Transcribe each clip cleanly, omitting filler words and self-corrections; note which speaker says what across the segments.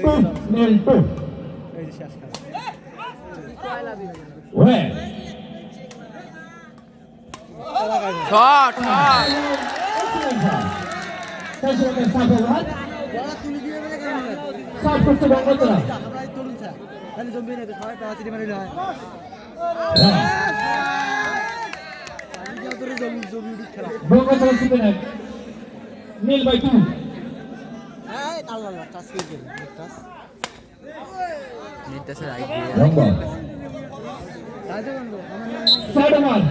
Speaker 1: 2-2. Where?
Speaker 2: Shot
Speaker 1: Nil by 2.
Speaker 2: নিতেছে idea
Speaker 1: Long ball. Third one.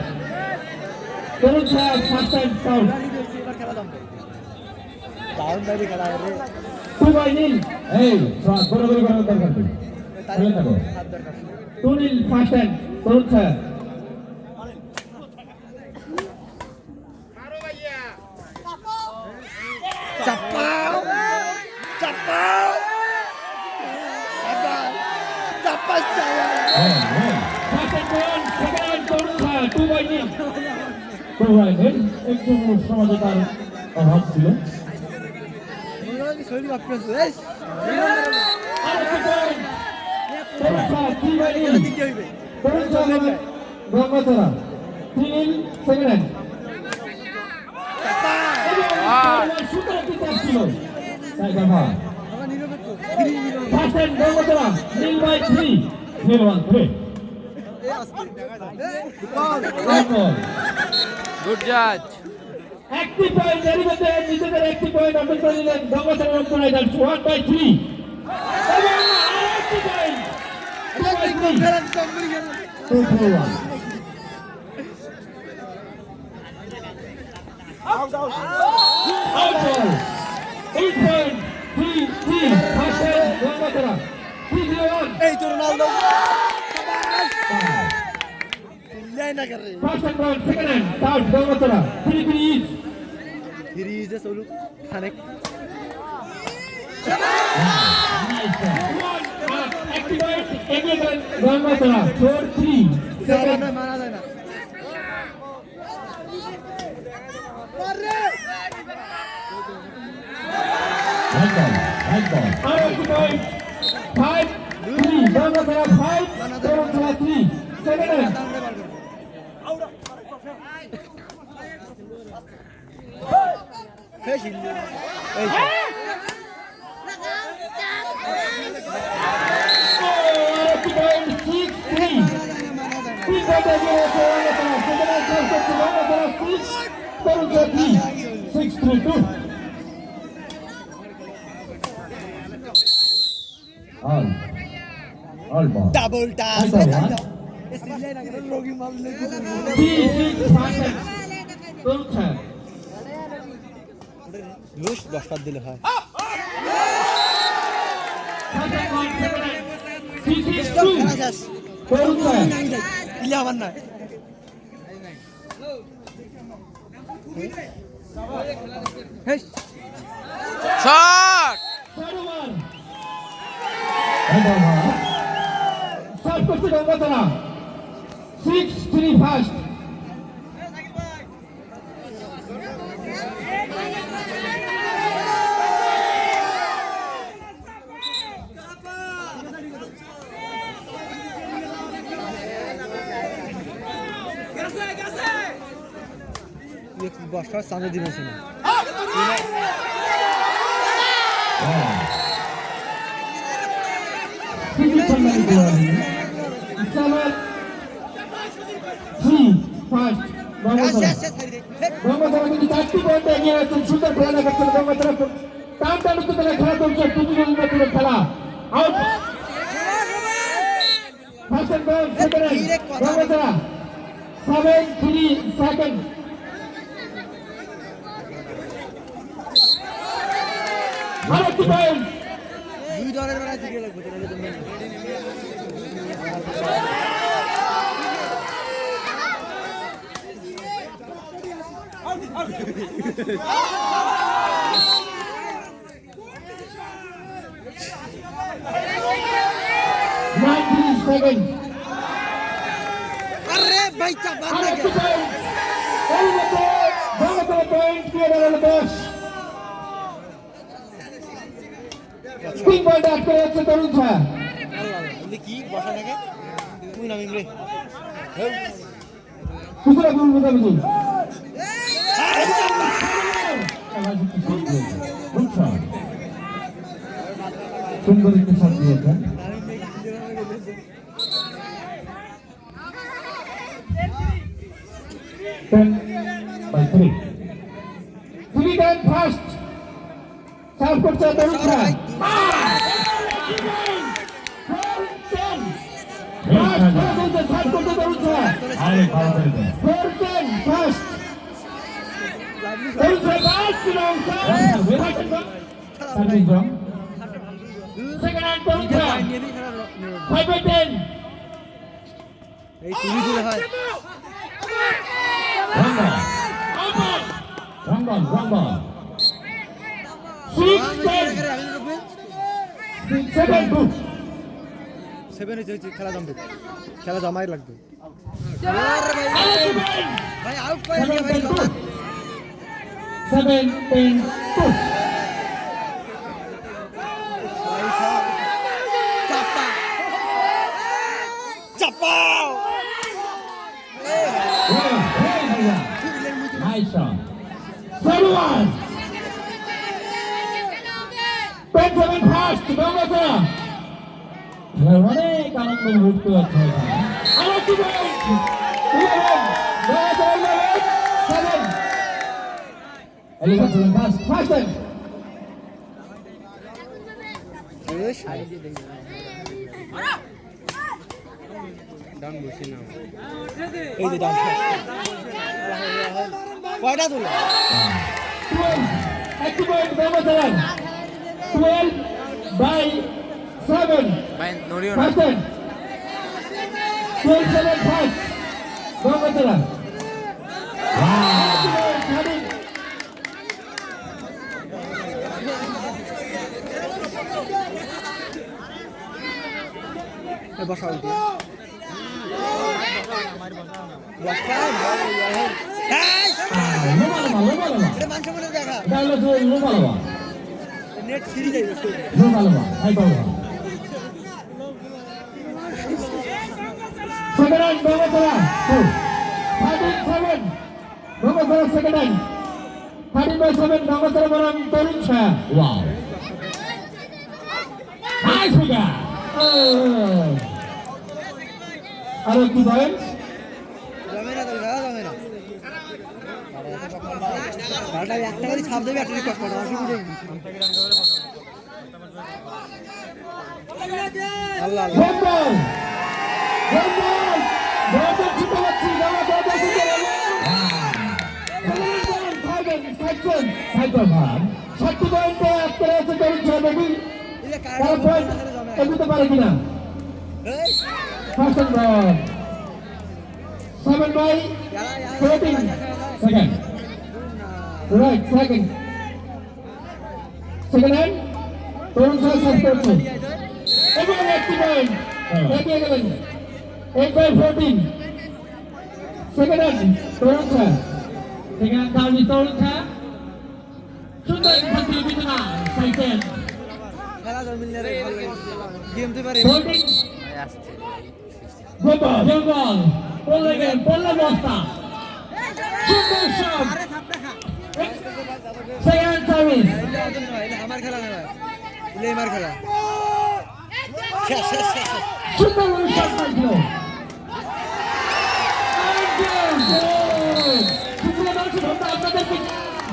Speaker 1: Torun Shah, first time foul. 2-0. Hey, shot. বরাবরই করার দরকার নেই। খেলে থাকো। 2-0 first time. Torun Shah. একটু সমাজে তার অভাব ছিল। গঙ্গাচড়া 3 সেকেন্ড
Speaker 2: গুড জাজ
Speaker 1: একটি পয়েন্ট এর মধ্যে নিজেদের একটি পয়েন্ট অর্জন করে নিলেন গঙ্গাচড়া রাইডার্স 1/3 এবং আরেকটি point 2-1 out 8 point 3-3 first Gangachara 3-1
Speaker 3: এই তো Ronaldo
Speaker 1: First and round, second hand, third, Gangotara, 3-3 each.
Speaker 3: Here is a solo. Connect.
Speaker 1: Activate, again, Gangotara, 4-3. Second.
Speaker 3: माना जाए ना
Speaker 1: Right ball. Activate, 5-3, Gangotara 5, Gangotara 3. Second hand.
Speaker 3: Fish in
Speaker 1: All ball.
Speaker 3: double task. লুস 10 পাত দিলে হয় ইলে আবার না
Speaker 2: শট
Speaker 1: Shot করছে গঙ্গাচড়া 6-3 ফার্স্ট
Speaker 3: বস্তা সামনে দিবেছে না
Speaker 1: গঙ্গাচড়া কিন্তু 4টি পয়েন্ট এগিয়ে আছেন সুন্দর খেলা করছেন গঙ্গাচড়া টান টান উত্তর খেলা চলছে 2-0 খেলা out first end goal second Gangachara 7-3 second আরেকটি পয়েন্ট
Speaker 3: দুই দলের বেলা জিগে লাগবে তাহলে তুমি
Speaker 1: সেকেন্ড
Speaker 3: আরে ভাই চাপ না
Speaker 1: আরেকটি পয়েন্ট এই মধ্যে গঙ্গাচড়া পয়েন্ট পেয়ে গেল 10 তিন পয়েন্টে আটকে রয়েছে তরুণ ছায়া।
Speaker 3: কি বসা থাকে তুই নাম ইংরে
Speaker 1: কুকুরা গুল মোকাবিজি সুন্দর একটি শট দিয়েছেন। 10-3 3 10 ফার্স্ট সার্ভ করছে তরুণ ছায়া।
Speaker 3: এই তুমি দিলে হয় সেভেন হয়েছে খেলা জমবে খেলা জমাই লাগবে ভাই আউট করে দিয়ে ভাই জমা
Speaker 1: 7-10-2
Speaker 3: চাপা চাপাও
Speaker 1: Nice shot. 31. 10-7 fast. Bangladesh. অনেক আনন্দ মুহূর্ত আছে এখানে। আরেকটি পয়েন্ট 11 fast fast
Speaker 2: ডান বসে নাও
Speaker 3: এই যে ডান কয়টা তুলে
Speaker 1: 12 একটি পয়েন্ট Bangladesh 12/7
Speaker 2: ভাই নড়িও না
Speaker 1: Fasten. 12-7 fast. Bangladesh.
Speaker 3: বসা উঠে মানুষ মনে দেখা নেট সিঁড়ি যাই
Speaker 1: Second hand, Bangladesh. 13-7. Bangladesh second hand. 13/7. Bangladesh বনাম তরুণ ছায়া। Wow. Nice figure. আরো কি পয়েন্ট?
Speaker 3: জমে না তো জমে না গাড়িটা একটা গাড়ি ছাপ দেবে একটা রিকোয়েস্ট করো অসুবিধা নেই আল্লাহ আল্লাহ
Speaker 1: Football. Football. Bangladesh জিতে যাচ্ছে। Bangladesh জিতে গেল। সাইকেল ভান 7 পয়েন্টে আটকে রয়েছে তরুণ ছায়া বেবি।
Speaker 3: ইলে
Speaker 1: তার পয়েন্ট এগোতে পারে কিনা?
Speaker 3: এই
Speaker 1: First and goal. 7/14 second. Right, second. Second hand. তরুণ ছায়া সার্ভ করছে। এবং একটি পয়েন্ট এগিয়ে গেলেন 8/14 সেকেন্ড hand তরুণ ছায়া। সেকেন্ড কাউনি তরুণ ছায়া সুন্দর শান্তি বিছানা সাইকেল
Speaker 3: খেলা জমিলে রে ভালো গেম তো পারে
Speaker 1: হোল্ডিং
Speaker 2: ভাই আসছে
Speaker 1: জঙ্গল পড়লে বস্তা সুন্দর শট
Speaker 3: আরে থাপড়া খা
Speaker 1: সেকেন্ড সার্ভিস
Speaker 3: ইলে আদম না ইলে আমার খেলা না ভাই ইলে আমার খেলা
Speaker 1: সুন্দর শট মারছিল আপনাদেরকে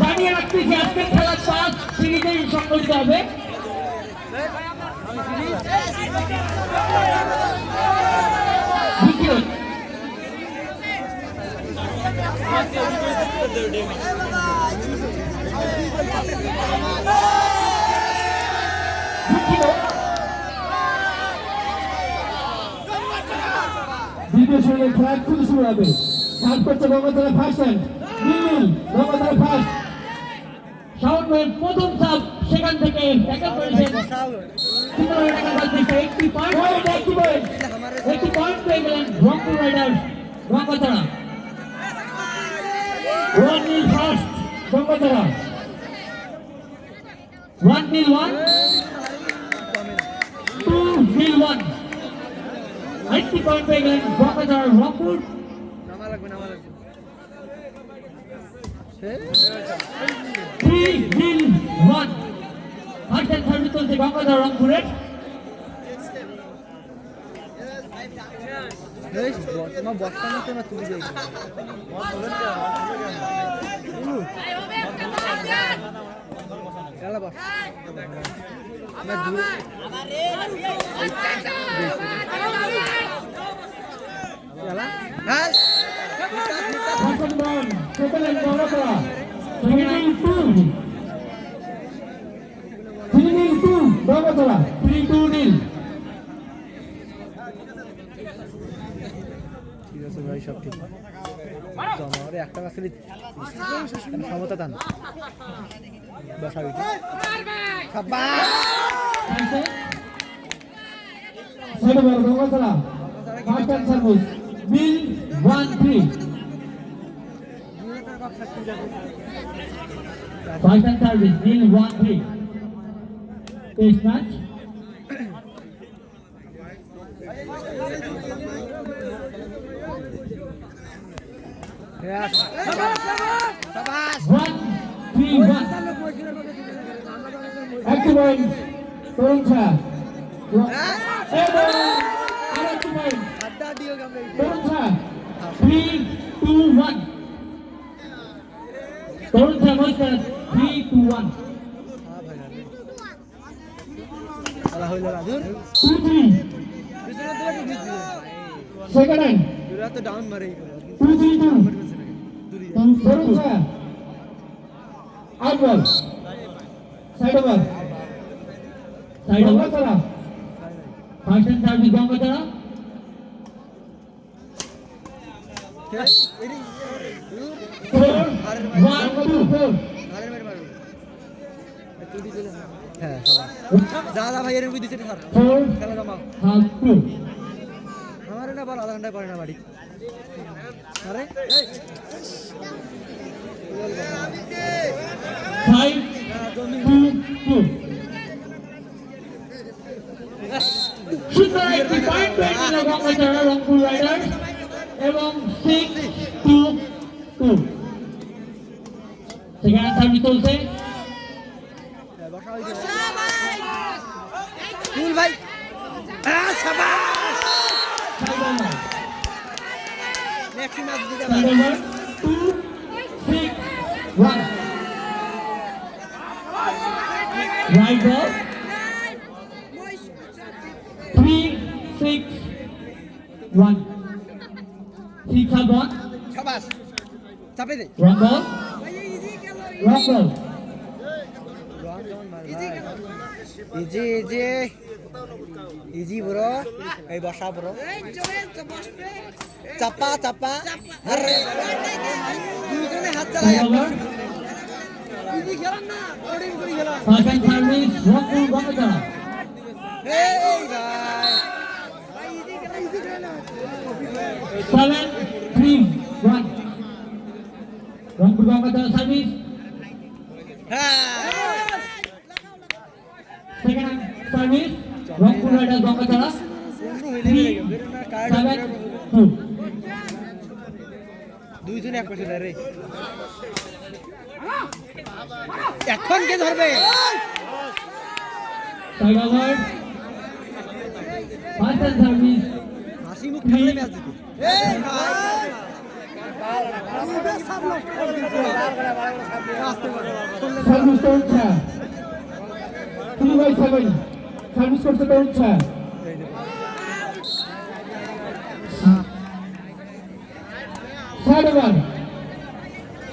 Speaker 1: জানিয়ে রাখছি যে আজকের খেলার 5 সিরিজেই সংগঠিত হবে। দ্বিতীয় শ্রেণীর খেলা খুবই শুরু হবে। সার্ভ করছে বঙ্গোত্তর ফার্স্ট হ্যান্ড বঙ্গোত্তর ফার্স্ট শাওন ভাই প্রথম সার্ভ সেখান থেকে ট্যাকল করেছেন একটি পয়েন্ট পেয়ে গেলেন রংপুর রাইডার্স বঙ্গোত্তরা 1-0 ফার্স্ট বঙ্গোত্তরা 1-1 একটি পয়েন্ট পেয়ে গেলেন বকাঝাড়া রংপুর।
Speaker 3: নামা লাগবে
Speaker 1: 3-1 ফার্স্ট এন্ড সার্ভিস চলছে বকাঝাড়া রংপুরের।
Speaker 3: তোমার বস্তা মতো না তুলি যাই খেলা বস
Speaker 1: Second round, second and Bogota. 3-2 Bogota. 3-2
Speaker 3: ঠিক আছে ভাই, সব ঠিক আমার একটা কাছে ক্ষমতা টান বসা
Speaker 1: Side over Bogota. First and service. Bill 1-3. First and service. Bill 1-3. Test match.
Speaker 3: সাবাস
Speaker 1: 1-3-1. একটি পয়েন্ট তরুণ শাহ এবং আরেকটি পয়েন্ট
Speaker 3: আড্ডা দিও আমরা
Speaker 1: তরুণ শাহ 3-2-1 তরুণ শাহ মহিলা 3-2-1
Speaker 3: খেলা হইল রাধুর
Speaker 1: 2-3 সেকেন্ড হ্যান্ড
Speaker 3: দুরা তো ডাউন মারে
Speaker 1: 2-3-2 Tarun Shah out ball side over চলা ফার্স্ট এন্ড সার্ভিস গঙ্গাচড়া 4-1-2-4
Speaker 3: হ্যাঁ যা যা ভাই এর দিচ্ছে স্যার
Speaker 1: 4
Speaker 3: খেলা জমা
Speaker 1: half 2
Speaker 3: আমার না বল আধা ঘন্টায় পড়ে না বাড়ি আরে
Speaker 1: 5-2-2 সুন্দর একটি পয়েন্ট পেয়ে গেল গঙ্গাচড়া রংপুর রাইডার্স এবং 6-2-2 সেকেন্ড সার্ভিস চলছে
Speaker 3: বসা হইছে ফুল ভাই শাবাশ নেক্সট ম্যাচ দিতে
Speaker 1: সাইড ওভার 2-6-1 রাইট বল 3-6-1 শিখা বল
Speaker 3: শাবাশ চাপে দে
Speaker 1: রং বল রং বল
Speaker 3: ইজি ইজি ইজি ব্রো এই বসা ব্রো চাপা চাপা আরে দুইজনে হাত চালায় ইজি খেলাম না ওডিং করে খেলাম
Speaker 1: সেকেন্ড সার্ভিস রংপুর গঙ্গাচড়া
Speaker 3: এই ভাই ইজি খেলা
Speaker 1: 7-3-1 রংপুর গঙ্গাচড়া সার্ভিস
Speaker 3: হ্যাঁ
Speaker 1: second service Rangpur Riders Gangachara
Speaker 3: বন্ধু হইলে বেরো না কার্ড
Speaker 1: 7-2
Speaker 3: দুইজনে এক পাশে রে এখন কে ধরবে
Speaker 1: side over first and service
Speaker 3: হাসি মুখ থাকলে ম্যাচ জিতে এই ভাই
Speaker 1: সার্ভিস চলছে 3/7 সার্ভিস করতে চলছে সাইড ওভার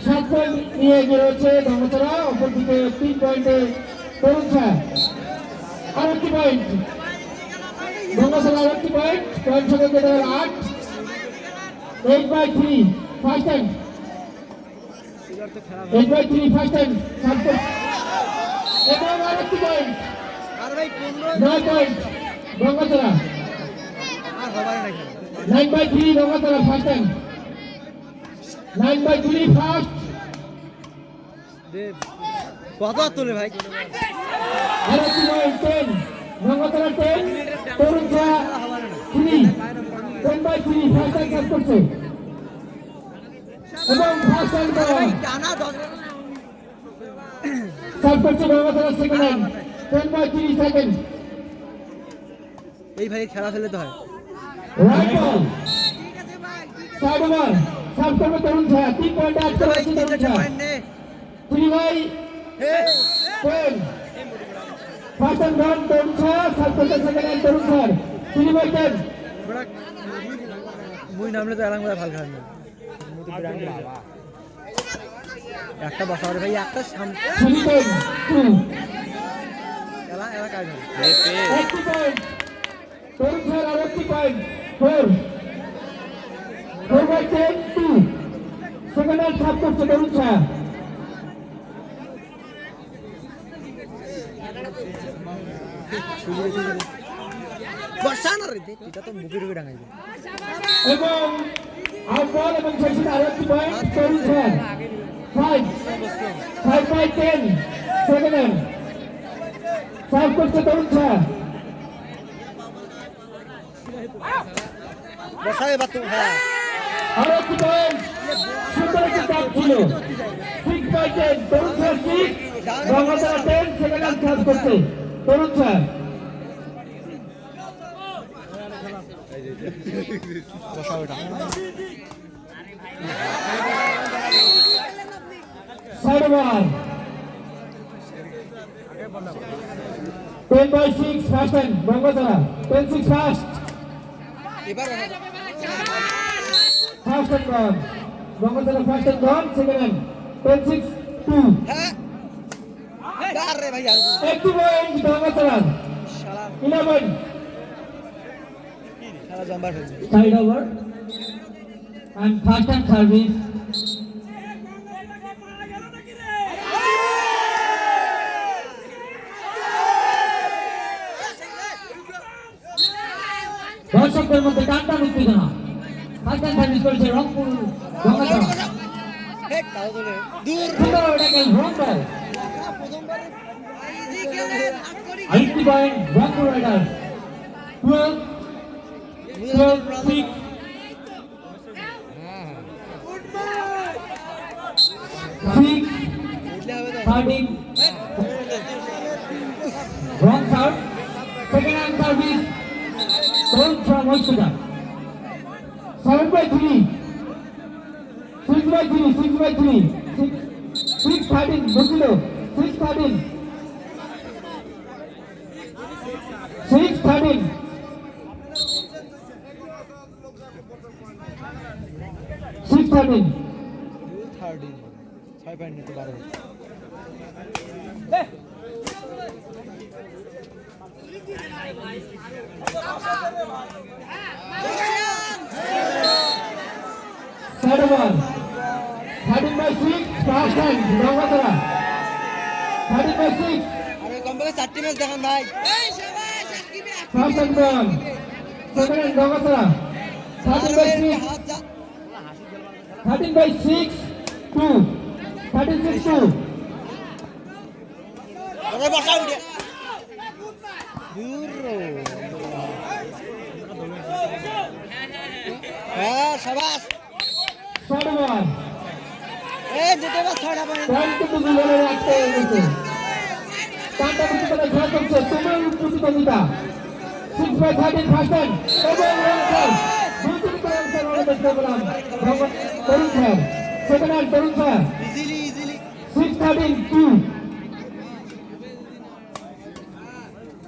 Speaker 1: 7 পয়েন্ট নিয়ে এগিয়ে রয়েছে গঙ্গাচড়া অপরদিকে 3 পয়েন্টে চলছে আরেকটি পয়েন্ট গঙ্গাচড়া আরেকটি পয়েন্ট সংখ্যা কেটে গেল 8 8/3 ফার্স্ট টাইম 8/3 ফার্স্ট টাইম এবং আরেকটি পয়েন্ট
Speaker 3: আর ভাই
Speaker 1: 9 পয়েন্ট গঙ্গাচড়া
Speaker 3: আর হবার না খেলা
Speaker 1: 9/3 গঙ্গাচড়া ফার্স্ট টাইম 9/3 ফার্স্ট
Speaker 3: দেব কত তোলে ভাই
Speaker 1: আরেকটি point 10 Gangachara 10 Tarun 3 by 3 first time কাজ করছে এবং ফার্স্ট টাইম
Speaker 3: ভাই টানা 10
Speaker 1: সার্ভ করছে বঙ্গতলা সেকেন্ড টাইম 10 by 3 সেকেন্ড
Speaker 3: এই ভাই খেলা ফেলে তো হয়
Speaker 1: রাইট বল সাইড ওভার সার্ভ করবে তরুণ ছায়া 3 পয়েন্ট আটকে রয়েছে তরুণ ছায়া 3 by 10 ফার্স্ট টাইম রান তরুণ ছায়া সার্ভ করছে সেকেন্ড টাইম তরুণ ছায়া 3 by 10
Speaker 3: মুই নামলে তো এলাম ভালো খান একটা বসা রে ভাই একটা সামনে
Speaker 1: 3 by 2
Speaker 3: এলা এলা কাজ হবে
Speaker 1: 80 পয়েন্ট তরুণ ছায়া আর 80 point 4 by 10 2 second time serve করছে তরুণ ছায়া
Speaker 3: বর্ষা না রে এটা তো মুখে ঢুকে ডাঙাইবে
Speaker 1: এবং আউট বল এবং শেষে আর 80 পয়েন্ট তরুণ ছায়া 5 by 10 সেকেন্ড টাইম সার্ভ করছে তরুণ ছায়া
Speaker 3: বর্ষা এবার তো হ্যাঁ
Speaker 1: আর 80 পয়েন্ট সুন্দর একটি কাপ ছিল 6 by 10 তরুণ ছায়া 6 বঙ্গতলা 10 সেকেন্ড টাইম সার্ভ করছে তরুণ ছায়া
Speaker 3: বর্ষা ওটা
Speaker 1: side over 10 by 6 first time Bangatala 10 6 first
Speaker 3: এবার
Speaker 1: first time run Bangatala first time run second time 10 6 2
Speaker 3: হ্যাঁ কার রে ভাই আর
Speaker 1: 80 পয়েন্ট বঙ্গতলা
Speaker 3: শালা
Speaker 1: 11
Speaker 3: শালা জম্বার হয়েছে
Speaker 1: side over and first time service দর্শকদের মধ্যে টানটান উত্তেজনা ফার্স্ট টাইম সার্ভিস করেছে রংপুর বঙ্গতলা
Speaker 3: হেড তাও বলে দূর
Speaker 1: সুন্দর এটাকে রং বল
Speaker 3: প্রথমবার ইজি খেলে হাত করি
Speaker 1: 80 পয়েন্ট রংপুর রাইডার্স 12 6 6
Speaker 3: উঠলে হবে তো
Speaker 1: 13 wrong serve second hand service don't from Hospital 7 by 3 6 by 3 6 by 3 6 13 বুঝলো 6 13 6 13 6 13
Speaker 3: 30 6 পয়েন্ট নিতে পারো
Speaker 1: Third one 13 by 6 first time বঙ্গতলা 13 by 6
Speaker 3: আরে কমপক্ষে 4টি ম্যাচ দেখান ভাই এই শাবাশ সাকিবে
Speaker 1: first time run second time বঙ্গতলা 13 by 6
Speaker 3: হাত যা
Speaker 1: 13 by 6 2 13 6 2
Speaker 3: আরে বসা উঠে দূর হ্যাঁ শাবাশ
Speaker 1: third one
Speaker 3: এই যেতে বা 6টা পয়েন্ট
Speaker 1: পয়েন্ট কিন্তু দুজনের রাখতে হয়েছে টানটা কিন্তু তারা খেলা করছে তোমার প্রতিযোগিতা 6 by 13 ফার্স্ট টাইম এবং রংপুর দুই তিন পয়েন্ট আমরা দেখতে পেলাম তরুণ স্যার সেকেন্ড টাইম তরুণ স্যার
Speaker 3: ইজিলি
Speaker 1: 6 13 2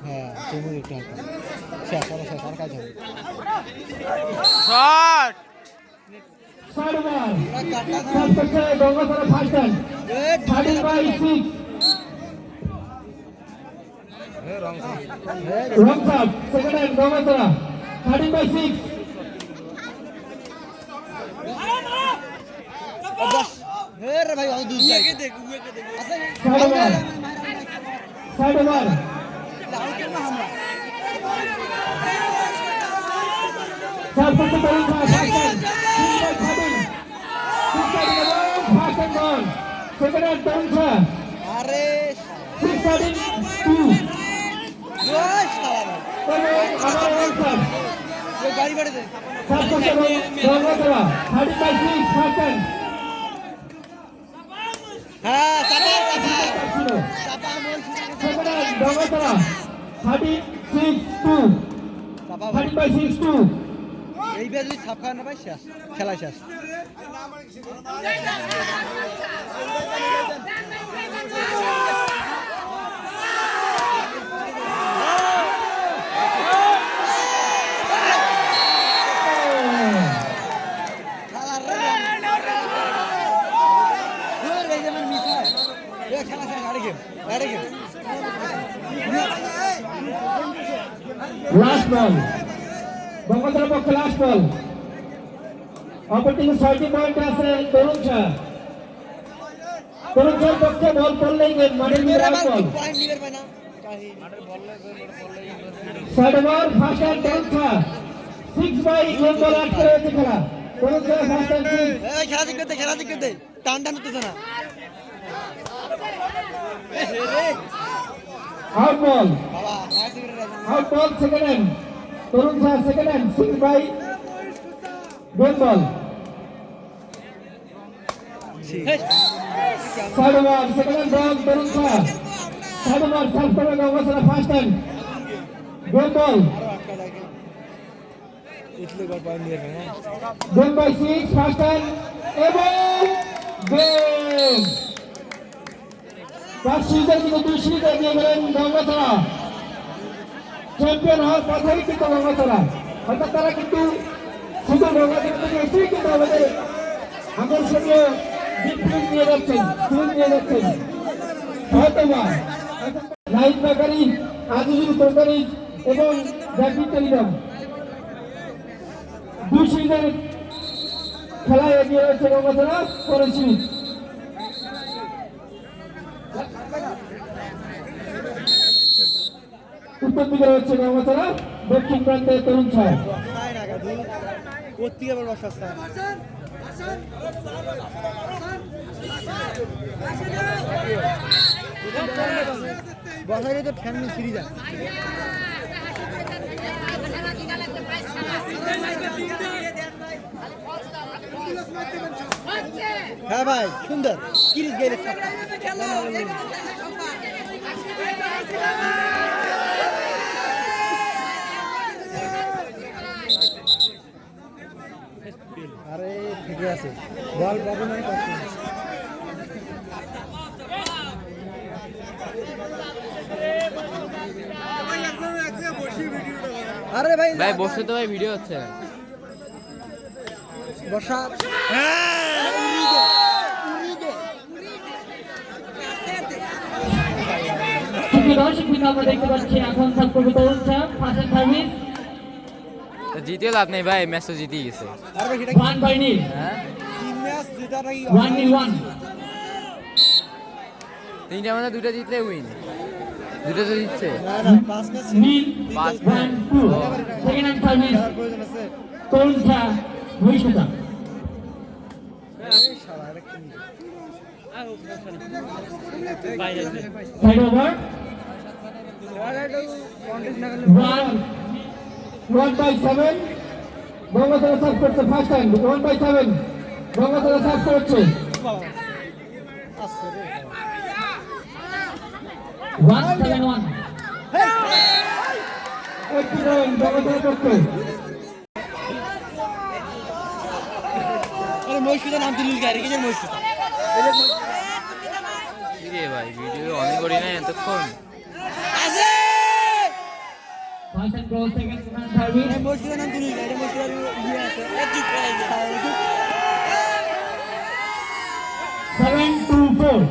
Speaker 3: হ্যাঁ তুমি একটু হালকা শেষ আর কাজ হবে
Speaker 2: শট
Speaker 1: third one
Speaker 3: কাটা
Speaker 1: সার্ভ করছে বঙ্গতলা first time 13 by 6
Speaker 2: wrong
Speaker 1: wrong serve second time বঙ্গতলা 13 by 6
Speaker 3: বস হে রে ভাই অত দূর যাই দেখ আচ্ছা
Speaker 1: third one third one serve করছে তরুণ স্যার ফার্স্ট টাইম 6 by 13 6 13 এবং ফার্স্ট টাইম বল সেকেন্ড টাইম তরুণ স্যার
Speaker 3: আরে
Speaker 1: 6 13 2
Speaker 3: ওই শালা
Speaker 1: এবং আবার wrong serve
Speaker 3: গাড়ি বাড়ি দে
Speaker 1: সাত করছে গঙ্গাতলা 35-6 ফার্স্ট টাইম
Speaker 3: হ্যাঁ চাপা চাপা
Speaker 1: ছিল
Speaker 3: চাপা বল
Speaker 1: সেকেন্ড রাউন্ড গঙ্গাতলা 36-2
Speaker 3: চাপা ভাই
Speaker 1: 35-2
Speaker 3: এই ব্যাচ যদি ছাপ খাওয়া না পাই শেষ খেলা শেষ খেলা শেষ আরে গেম
Speaker 1: লাস্ট বল গঙ্গাতলা পক্ষে লাস্ট বল অপরদিকে 6টি পয়েন্ট আছে তরুণ শাহ পক্ষে বল পড়লেই গেম মাঠের ভিতরে বল
Speaker 3: পয়েন্ট নিবে পায় না
Speaker 1: side over first time Tarun শাহ 6 বাই গেম বল আটকে রয়েছে খেলা তরুণ শাহ ফার্স্ট টাইম
Speaker 3: এই খেলা দিকে দে টান টান হতেছে না
Speaker 1: আউট বল
Speaker 3: বাবা ম্যাচ করে
Speaker 1: out ball second time Tarun Shah second time 6 by game ball side over second ball Tarun Shah side over serve করে Gangatala first time game ball
Speaker 3: ইতলে গল পয়েন্ট নিবে না
Speaker 1: Win by 6, first time, এবং গেম তার সিরিজের কিন্তু 2 সিরিজ এগিয়ে গেলেন গঙ্গাতলা চ্যাম্পিয়ন হওয়ার কথাই কিন্তু গঙ্গাতলা অর্থাৎ তারা কিন্তু শুধু গঙ্গাতলা থেকে এসেই কিন্তু আমাদের আকর্ষণীয় জিত নিয়ে যাচ্ছেন হয়তো বা লাইট বেকারি আজিজুল তরকারি এবং জাকির টেলিগ্রাম 2 সিরিজের খেলায় এগিয়ে রয়েছে গঙ্গাতলা করেছি উত্তর দিকে রয়েছে গঙ্গাতলা দক্ষিণ প্রান্তে তরুণ ছায়া
Speaker 3: তাই না গাদু কোত্তি আবার বসা আছে বসাইলে তো ফ্যামিলি সিরিজ আছে হ্যাঁ ভাই সুন্দর সিরিজ গেলে আরে ঠিকই আছে বল প্রবলেম নাই করছে আরে ভাই
Speaker 2: ভাই বসে তো ভাই ভিডিও হচ্ছে
Speaker 3: বসা
Speaker 1: দর্শক বিন্দু আমরা দেখতে পাচ্ছি এখন ছাত্র তরুণ ছায়া ফার্স্ট সার্ভিস
Speaker 2: জিতেও লাভ নেই ভাই ম্যাচ তো জিতেই গেছে
Speaker 3: আরে ভাই সেটা
Speaker 1: 1 by nil
Speaker 2: হ্যাঁ
Speaker 3: তিন ম্যাচ জেতা নাকি
Speaker 1: 1-1
Speaker 2: তিনটা মানে দুটো জিতলে উইন দুটো তো জিতছে
Speaker 3: না না পাঁচ ম্যাচ
Speaker 1: নীল
Speaker 2: পাঁচ
Speaker 1: 1-2 সেকেন্ড হ্যান্ড সার্ভিস
Speaker 3: খেলার প্রয়োজন আছে
Speaker 1: তরুণ ছায়া ভবিষ্যতা
Speaker 3: এই শালা আরে কি
Speaker 1: সাইড ওভার
Speaker 3: কন্টেস্ট না গেলে
Speaker 1: 1 by 7 গঙ্গাতলা সার্ভ করছে ফার্স্ট টাইম 1 by 7 গঙ্গাতলা সার্ভ করছে
Speaker 3: আসছে রে
Speaker 1: 1-7-1 একটি রান গঙ্গাতলা করছে
Speaker 3: আরে মহিষুদা নাম দিলি গাড়ি কে যে মহিষুদা
Speaker 2: কি রে ভাই ভিডিও অন করি না এতক্ষণ
Speaker 3: আছে
Speaker 1: first end cross second hand service
Speaker 3: এই মহিষুদা নাম দিলি গাড়ি মহিষুদা ইয়ে আছে এক চুপ করে
Speaker 1: 7-4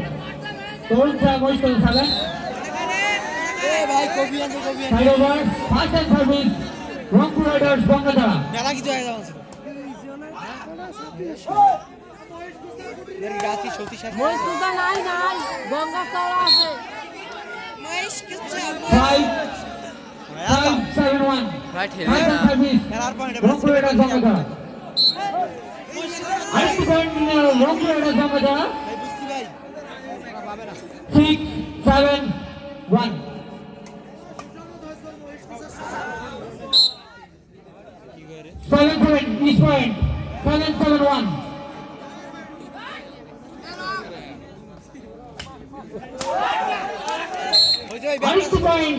Speaker 1: তরুণ ছায়া ভবিষ্যতা 7
Speaker 3: এ ভাই কবি আনতো কবি
Speaker 1: side over first and service Rangpur riders Gangatala
Speaker 3: মেলা কিছু হয়ে যাচ্ছে এর গাছি সতী শাসন
Speaker 4: মহিষকুন্দা নাই গঙ্গাতলা আছে
Speaker 1: 5-7-1
Speaker 2: ভাই ঠেলে
Speaker 1: ফার্স্ট
Speaker 2: না
Speaker 1: এন্ড সার্ভিস
Speaker 3: খেলার পয়েন্ট
Speaker 1: রংপুর রাইডার্স গঙ্গাতলা আরেকটি পয়েন্ট নিয়ে রংপুর রাইডার্স গঙ্গাতলা
Speaker 3: ভাই বুঝছি ভাই
Speaker 1: 6-7-1 this point. 7-7-1. আরেকটি পয়েন্ট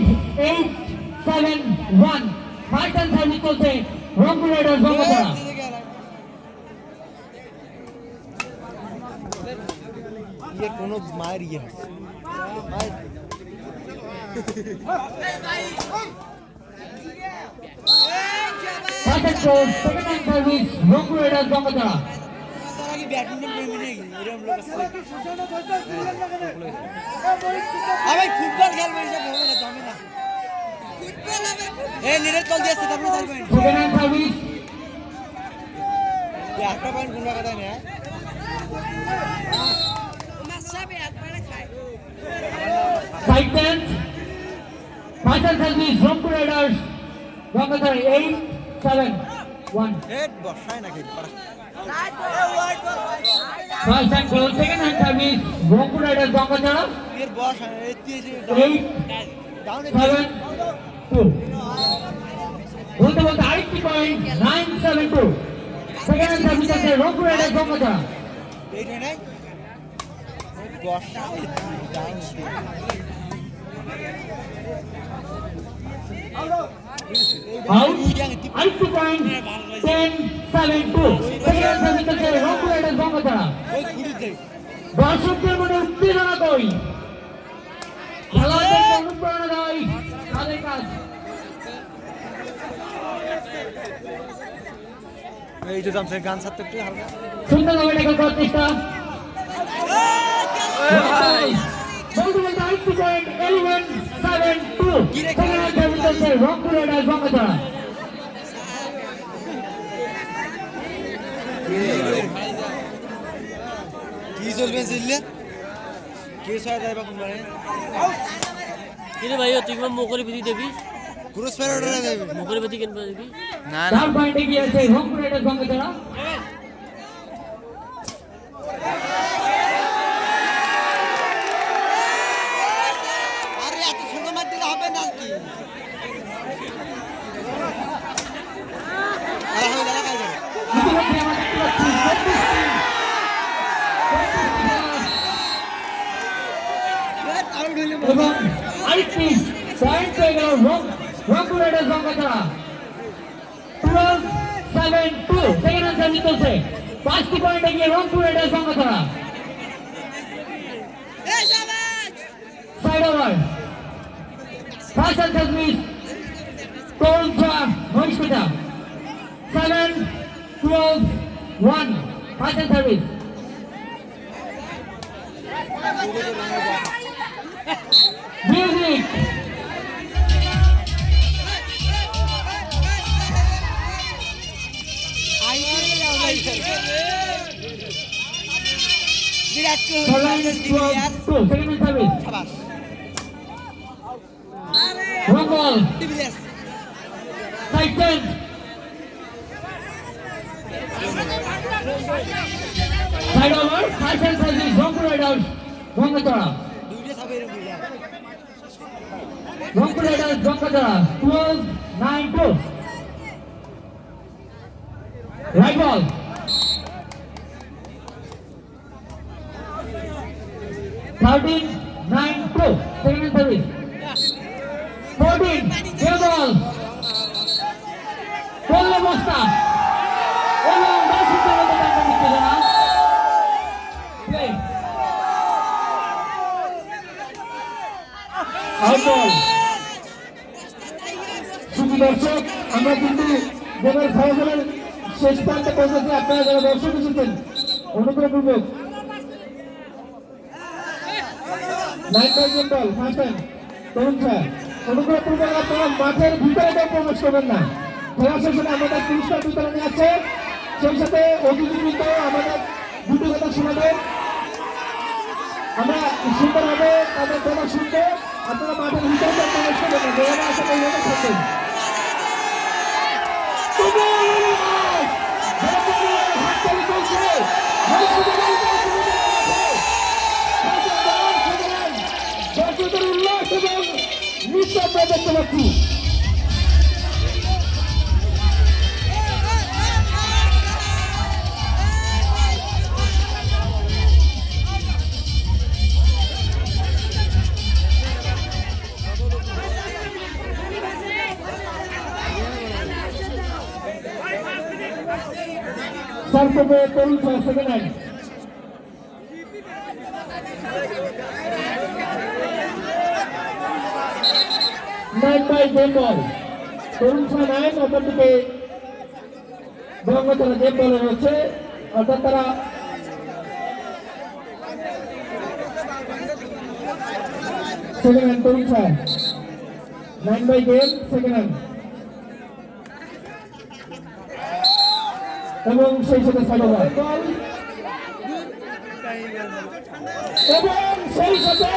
Speaker 1: 8-7-1. ফাইট অ্যান্ড সার্ভিস চলছে রংপুর রাইডার্স বঙ্গপাড়া।
Speaker 3: ये कोनो मार ये है
Speaker 1: Perfect throw, second hand service, Rangpur riders Bangapara.
Speaker 3: सारा की बैडमिंटन प्रेमी नहीं मेरे हम लोग अबे फुटबॉल खेल में सब होवे ना जमे ना फुटबॉल ए नीरज चल दिया से अपने side point
Speaker 1: Second hand service,
Speaker 3: ये आठटा पॉइंट गुना का है
Speaker 1: side dance, fight and service, Rangpur riders Bangapara 8-7-1.
Speaker 3: हेड बसाय ना खेल पड़ा
Speaker 1: First and goal, second hand service, Rangpur riders Bangapara
Speaker 3: फिर बॉस है इतनी
Speaker 1: 8-7-2. বলতে বলতে আরেকটি পয়েন্ট 9-7-2. সেকেন্ড হ্যান্ড সার্ভিস আছে রংপুর রাইডার্স বঙ্গপাড়া।
Speaker 3: এই নাই বস ডাউন
Speaker 1: আউট আরেকটি পয়েন্ট 10-7-2. সেকেন্ড হ্যান্ড সার্ভিস আছে রংপুর রাইডার্স বঙ্গপাড়া।
Speaker 3: ওই ঘুরে যাই
Speaker 1: দর্শকদের মধ্যে উত্তেজনা কই, খেলোয়াড়দেরকে অনুপ্রেরণা দেয় তাদের কাজ।
Speaker 3: এই যে জামছে গান ছাড়তে একটু হালকা
Speaker 1: সুন্দরভাবে ট্যাকল করার চেষ্টা। বলতে বলতে আরেকটি পয়েন্ট 11-7-2. সেকেন্ড হ্যান্ড সার্ভিস আছে রংপুর রাইডার্স বঙ্গপাড়া।
Speaker 3: কি চলবে জিল্লে কে ছয় যাইবা কোন মানে
Speaker 5: কিরে ভাই তুই কি মুখের ভিতরে দেবি
Speaker 3: ক্রস ফায়ার অর্ডার দেবে
Speaker 5: মুখের ভিতরে কেন দেবি
Speaker 2: না
Speaker 1: 4 পয়েন্ট এগিয়ে আছে রংপুর রাইডার্স বঙ্গপাড়া।
Speaker 3: আরে এত ছোট মার দিলে হবে না কি আরে হবে দাঁড়া কাজ করে
Speaker 1: ইতিমধ্যে আমরা দেখতে পাচ্ছি
Speaker 3: আউট হইলে
Speaker 1: এবং আরেকটি পয়েন্ট পেয়ে গেল Rangpur riders Bangapara. 12-7-2. Second hand service চলছে 5টি পয়েন্ট এগিয়ে Rangpur riders Bangapara. Side over first hand service তোলছা মহিষপিতা 7-12-1. First hand service music
Speaker 3: Virat Kohli
Speaker 1: 7-12-2. Second hand service
Speaker 3: শাবাশ
Speaker 1: wrong ball
Speaker 3: TVS
Speaker 1: side ten side over first hand service Rangpur riders Bangapara.
Speaker 3: দুইটা সব এরকম দুইটা
Speaker 1: Rangpur riders Bangapara 12-9-2. Right ball Thirteen, 9-2. Second service. 14. Air ball. Follow Mosta. এবং দর্শকদের মধ্যে টাকা দিচ্ছে না। Play. Out ball. শুধু দর্শক আমরা কিন্তু দেবের ফলাফলের শেষ প্রান্তে পৌঁছেছি। আপনারা যারা দর্শক এসেছেন অনুগ্রহপূর্বক 9 বল ফার্স্ট টাইম তরুণ স্যার অনুগ্রহপূর্বক আপনারা মাঠের ভিতরে কেউ প্রবেশ করবেন না। খেলা শেষে আমাদের পুরস্কার বিতরণী আছে, সেই সাথে অতিথিবৃন্দ আমাদের দুটো কথা শোনাবেন। আমরা সুন্দরভাবে তাদের কথা শুনবো। আপনারা মাঠের ভিতরে কেউ প্রবেশ করবেন না, যারা আসে এইভাবে থাকবেন। হাততালি চলছে দর্শকদের উল্লাস এবং নৃত্য আমরা দেখতে পাচ্ছি। সার্ভ করবে তরুণ স্যার second hand. Nine by game ball Tarun স্যার নাইন, অপরদিকে বঙ্গতলা গেম বলে রয়েছে, অর্থাৎ তারা সেকেন্ড হ্যান্ড তরুণ স্যার nine by game second hand. এবং সেই সাথে সাইড বল এবং সেই সাথে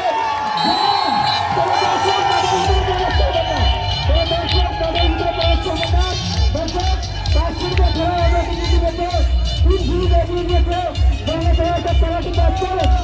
Speaker 1: খেলা